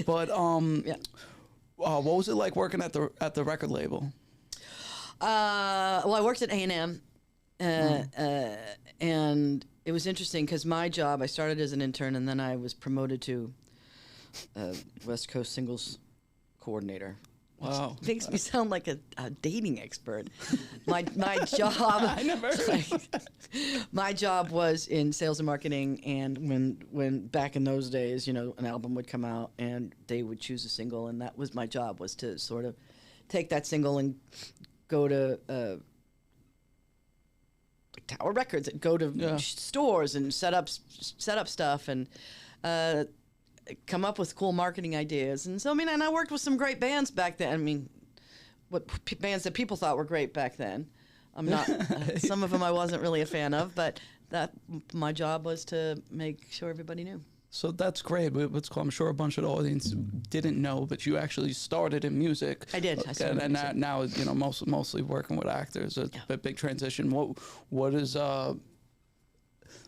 But Yeah. what was it like working at the record label? Well, I worked at A&M, and it was interesting because my job, I started as an intern, and then I was promoted to West Coast singles coordinator. Wow. Makes me sound like a dating expert. My job. I never. My job was in sales and marketing, and when back in those days, you know, an album would come out and they would choose a single, and that was my job, was to sort of take that single and go to like Tower Records and go to stores and set up stuff and come up with cool marketing ideas. And so, I mean, and I worked with some great bands back then. I mean, bands that people thought were great back then. I'm not. Some of them I wasn't really a fan of, but my job was to make sure everybody knew. So that's great. What's cool, I'm sure a bunch of the audience didn't know, but you actually started in music. I did. I started and now you know mostly working with actors. It's a big transition. What is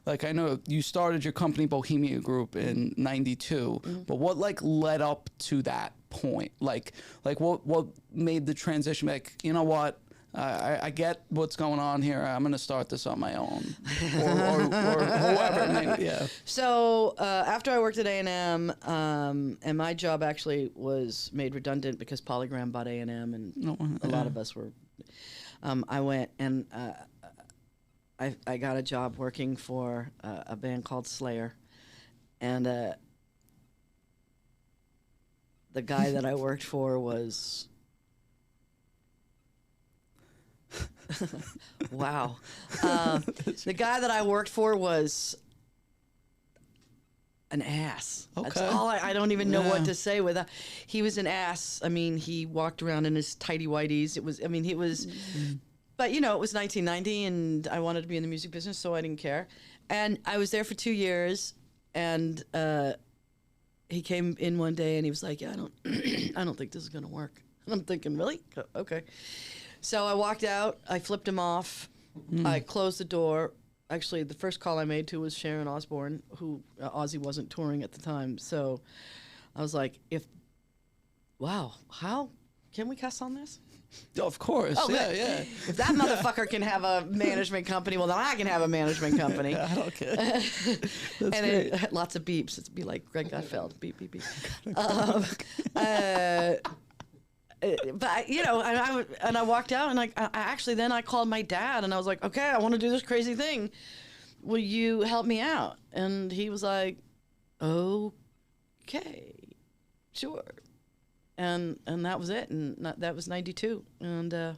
like, I know you started your company Bohemia Group in '92, but what like led up to that point? Like what made the transition? Like, you know what? I get what's going on here. I'm going to start this on my own, or whoever. Maybe, yeah. So after I worked at A&M, and my job actually was made redundant because Polygram bought A&M, and a lot of us were. I went and I got a job working for a band called Slayer, and the guy that I worked for was. Wow. The guy that I worked for was an ass. Okay. That's all I don't even know what to say with that. He was an ass. I mean, he walked around in his tighty whities. He was, but you know, it was 1990 and I wanted to be in the music business, so I didn't care. And I was there for 2 years, and he came in one day and he was like, yeah, I don't think this is going to work. And I'm thinking, really? Okay. So I walked out, I flipped him off, I closed the door. Actually, the first call I made to was Sharon Osbourne, who Ozzy wasn't touring at the time. So I was like, how can we cuss on this? Of course, yeah. If that motherfucker can have a management company, well, then I can have a management company. I don't care. That's great. Lots of beeps. It'd be like Greg Gutfeld, beep, beep, beep. But you know, and I walked out, and I actually then I called my dad, and I was like, okay, I want to do this crazy thing. Will you help me out? And he was like, okay, sure. And that was it, and that was '92, and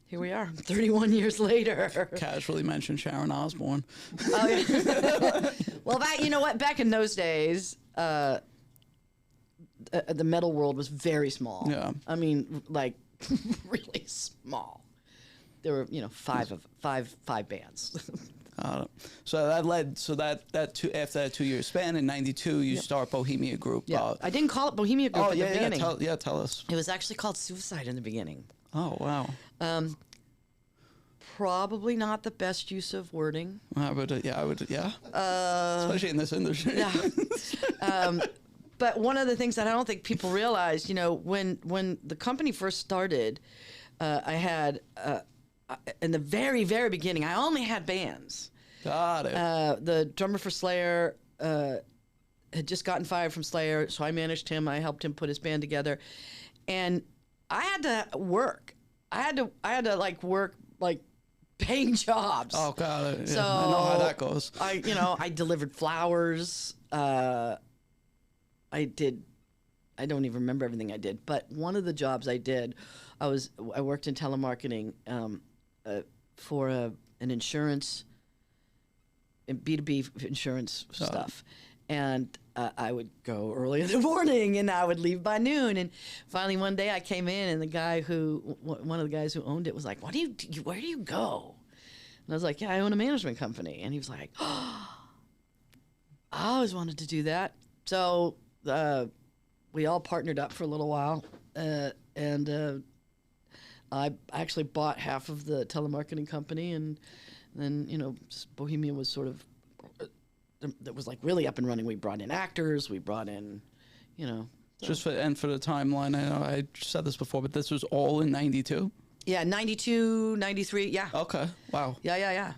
here we are, 31 years later. Casually mentioned Sharon Osbourne. Oh, yeah. Well, you know what? Back in those days. The metal world was very small. Yeah. I mean, like, really small. There were, you know, five bands. So that led. So that after that 2 year span in '92, you start Bohemia Group. Yeah. I didn't call it Bohemia Group in the beginning. Tell us. It was actually called Suicide in the beginning. Oh wow. Probably not the best use of wording. I would. Especially in this industry. Yeah. But one of the things that I don't think people realize, you know, when the company first started, I had, in the very, very beginning, I only had bands. Got it. The drummer for Slayer had just gotten fired from Slayer, so I managed him. I helped him put his band together. And I had to work. I had to like work like paying jobs. Oh, got it. Yeah, so I know how that goes. I delivered flowers. I don't even remember everything I did, but one of the jobs I did, I worked in telemarketing for an insurance, B2B insurance stuff. And I would go early in the morning and I would leave by noon. And finally one day I came in and one of the guys who owned it was like, where do you go? And I was like, yeah, I own a management company. And he was like, oh, I always wanted to do that. So we all partnered up for a little while, and I actually bought half of the telemarketing company, and then, you know, Bohemia was sort of, that was like really up and running. We brought in actors, we brought in, you know. So. Just for the timeline, I know I said this before, but this was all in 92? Yeah, 92, 93, yeah. Okay, wow. Yeah.